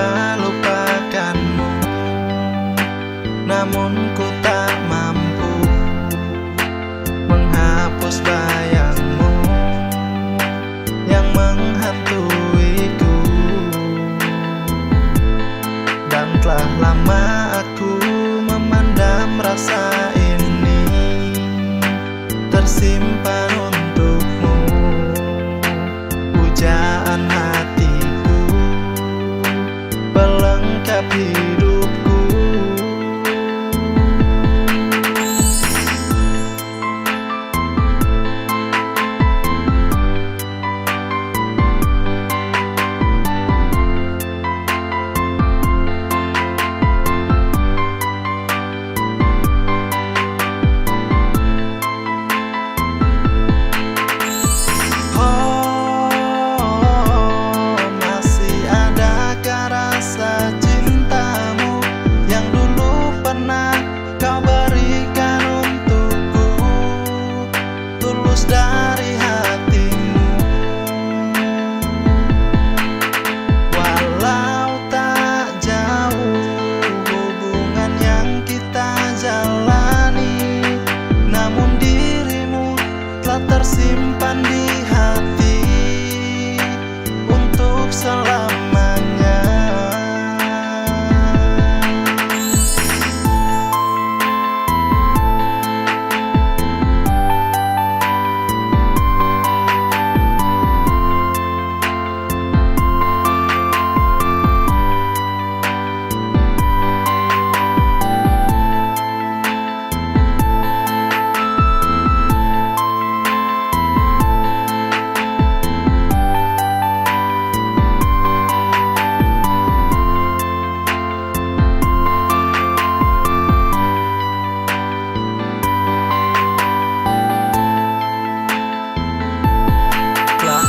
coba lupakanmu, namun ku tak mampu menghapus bayangmu yang menghantuiku. Dan telah lama aku memendam rasa ini, tersimpan untukmu pujaan hatiku, pelengkap hidupku. Dari hatimu, walau tak jauh hubungan yang kita jalani, namun dirimu telah tersimpan di hati untuk selamanya.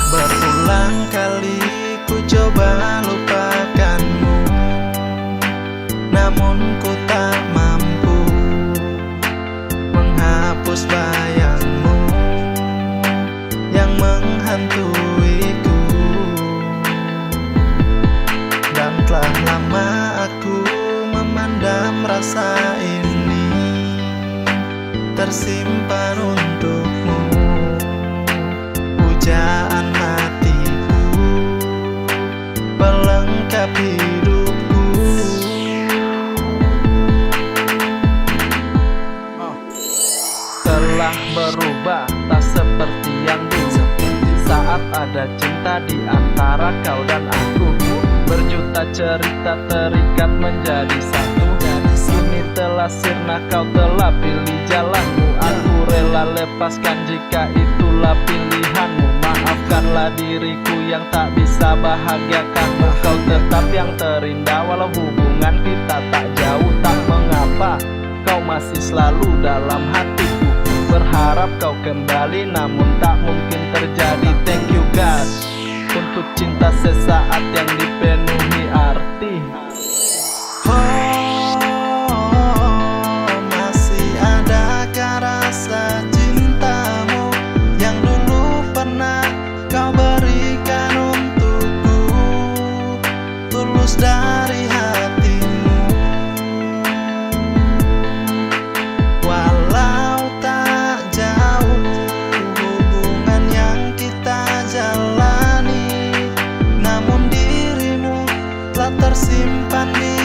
Berulang kali ku coba lupakanmu, namun ku tak mampu menghapus bayangmu yang menghantuiku. Dan telah lama aku memendam rasa ini, tersimpan untukmu pujaan hatiku, pelengkap hidupku. Telah berubah, tak seperti yang dulu. Saat ada cinta di antara kau dan aku, berjuta cerita terikat menjadi satu. Kini telah sirna, kau telah pilih jalanmu. Aku rela lepaskan jika itulah pilihanmu. Maafkanlah diriku yang tak bisa bahagiakanmu. Kau tetap yang terindah walau hubungan kita tak jauh. Tak mengapa, kau masih selalu dalam hatiku. Berharap kau kembali namun tak mungkin terjadi. Thank you God untuk cinta sesaat yang dipenuhi arti. Masih adakah rasa cintamu yang dulu pernah kau berikan untukku, tulus dari hatimu. Walau tak jauh hubungan yang kita jalani, namun dirimu telah tersimpan di